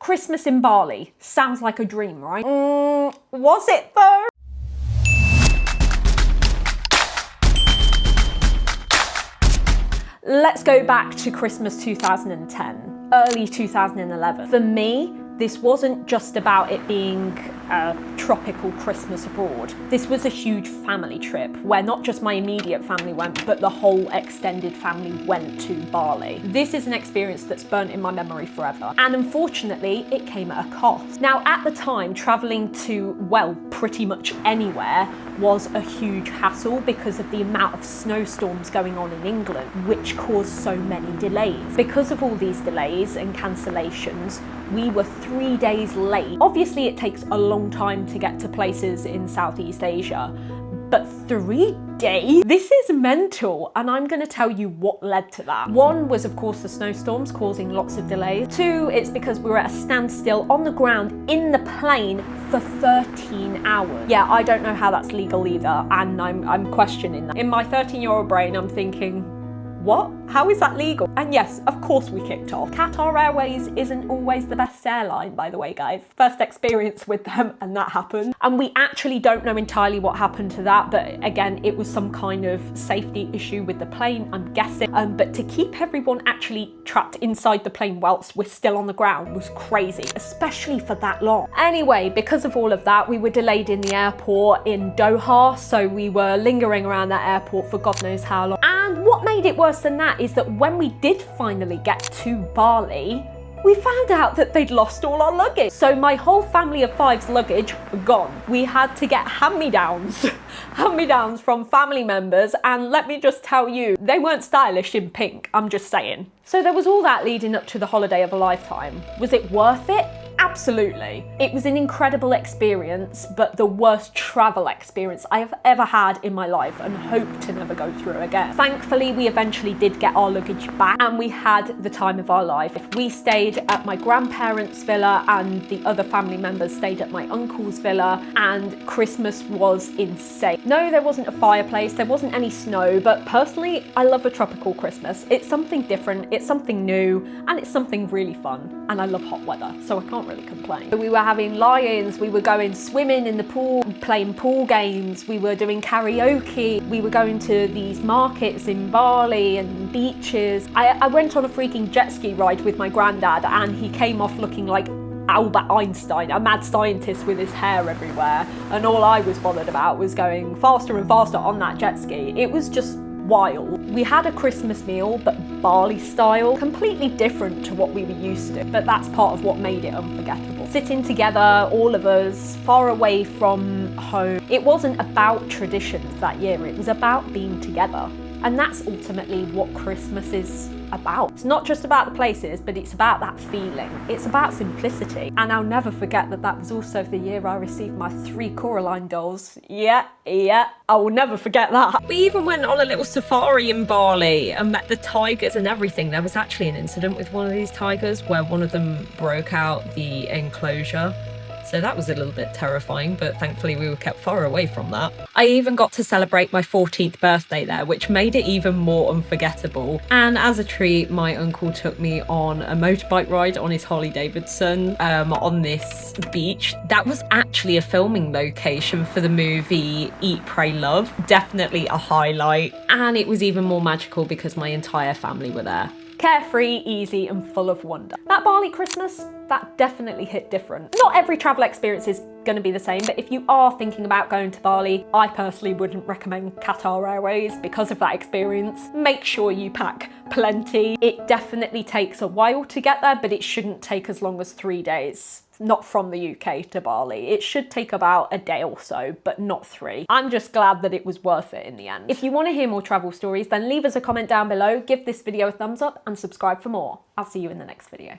Christmas in Bali. Sounds like a dream, right? Was it though? Let's go back to Christmas 2010, early 2011. For me, this wasn't just about it being a tropical Christmas abroad. This was a huge family trip where not just my immediate family went, but the whole extended family went to Bali. This is an experience that's burnt in my memory forever. And unfortunately, it came at a cost. Now, at the time, traveling to, well, pretty much anywhere was a huge hassle because of the amount of snowstorms going on in England, which caused so many delays. Because of all these delays and cancellations, we were 3 days late. Obviously, it takes a long time to get to places in Southeast Asia, but 3 days? This is mental, and I'm going to tell you what led to that. One was, of course, the snowstorms causing lots of delays. Two, it's because we were at a standstill on the ground in the plane for 13 hours. Yeah, I don't know how that's legal either, and I'm questioning that. In my 13-year-old brain, I'm thinking, what? How is that legal? And yes, of course we kicked off. Qatar Airways isn't always the best airline, by the way, guys. First experience with them and that happened. And we actually don't know entirely what happened to that, but again, it was some kind of safety issue with the plane, I'm guessing. But to keep everyone actually trapped inside the plane whilst we're still on the ground was crazy, especially for that long. Anyway, because of all of that, we were delayed in the airport in Doha, so we were lingering around that airport for God knows how long. And what made it worse than that is that when we did finally get to Bali, we found out that they'd lost all our luggage. So my whole family of five's luggage gone. We had to get hand-me-downs, hand-me-downs from family members, and let me just tell you, they weren't stylish in pink, I'm just saying. So there was all that leading up to the holiday of a lifetime. Was it worth it? Absolutely. It was an incredible experience, but the worst travel experience I have ever had in my life and hope to never go through again. Thankfully, we eventually did get our luggage back and we had the time of our life. We stayed at my grandparents' villa and the other family members stayed at my uncle's villa, and Christmas was insane. No, there wasn't a fireplace, there wasn't any snow, but personally, I love a tropical Christmas. It's something different, it's something new, and it's something really fun. And I love hot weather, so I can't really complain. We were having lie-ins, we were going swimming in the pool, playing pool games, we were doing karaoke, we were going to these markets in Bali and beaches. I went on a freaking jet ski ride with my granddad and he came off looking like Albert Einstein, a mad scientist with his hair everywhere, and all I was bothered about was going faster and faster on that jet ski. It was just wild. We had a Christmas meal, but Bali style, completely different to what we were used to, but that's part of what made it unforgettable. Sitting together, all of us, far away from home. It wasn't about traditions that year, it was about being together. And that's ultimately what Christmas is about. It's not just about the places, but it's about that feeling. It's about simplicity. And I'll never forget that that was also the year I received my 3 Coraline dolls. Yeah, I will never forget that. We even went on a little safari in Bali and met the tigers and everything. There was actually an incident with one of these tigers where one of them broke out the enclosure. So that was a little bit terrifying, but thankfully we were kept far away from that. I even got to celebrate my 14th birthday there, which made it even more unforgettable. And as a treat, my uncle took me on a motorbike ride on his Harley Davidson on this beach. That was actually a filming location for the movie Eat, Pray, Love. Definitely a highlight. And it was even more magical because my entire family were there. Carefree, easy, and full of wonder. That Bali Christmas, that definitely hit different. Not every travel experience is going to be the same, but if you are thinking about going to Bali, I personally wouldn't recommend Qatar Airways because of that experience. Make sure you pack plenty. It definitely takes a while to get there, but it shouldn't take as long as 3 days. Not from the UK to Bali. It should take about a day or so, but not 3. I'm just glad that it was worth it in the end. If you want to hear more travel stories, then leave us a comment down below, give this video a thumbs up and subscribe for more. I'll see you in the next video.